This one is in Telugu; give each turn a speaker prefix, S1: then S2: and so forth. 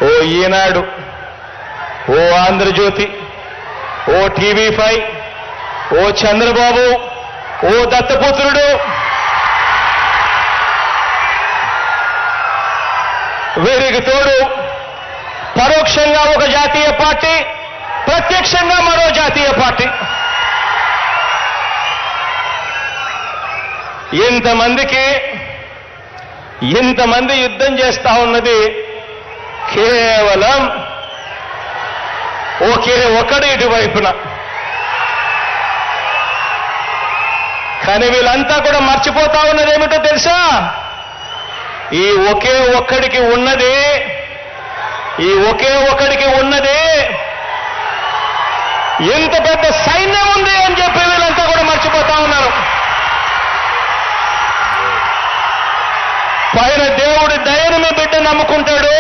S1: ఓ ఈనాడు, ఓ ఆంధ్రజ్యోతి, ఓ TV5, ఓ చంద్రబాబు, ఓ దత్తపుత్రుడు, వీరికి తోడు పరోక్షంగా ఒక జాతీయ పార్టీ, ప్రత్యక్షంగా మరో జాతీయ పార్టీ. ఇంతమంది యుద్ధం చేస్తా ఉన్నది కేవలం ఒకే ఒకడు ఇటువైపున. కానీ వీళ్ళంతా కూడా మర్చిపోతా ఉన్నది ఏమిటో తెలుసా? ఈ ఒకే ఒక్కడికి ఉన్నది ఎంత పెద్ద సైన్యం ఉంది అని చెప్పి వీళ్ళంతా కూడా మర్చిపోతా ఉన్నారు. పైన దేవుడి దయను మీ బిడ్డ నమ్ముకుంటాడు,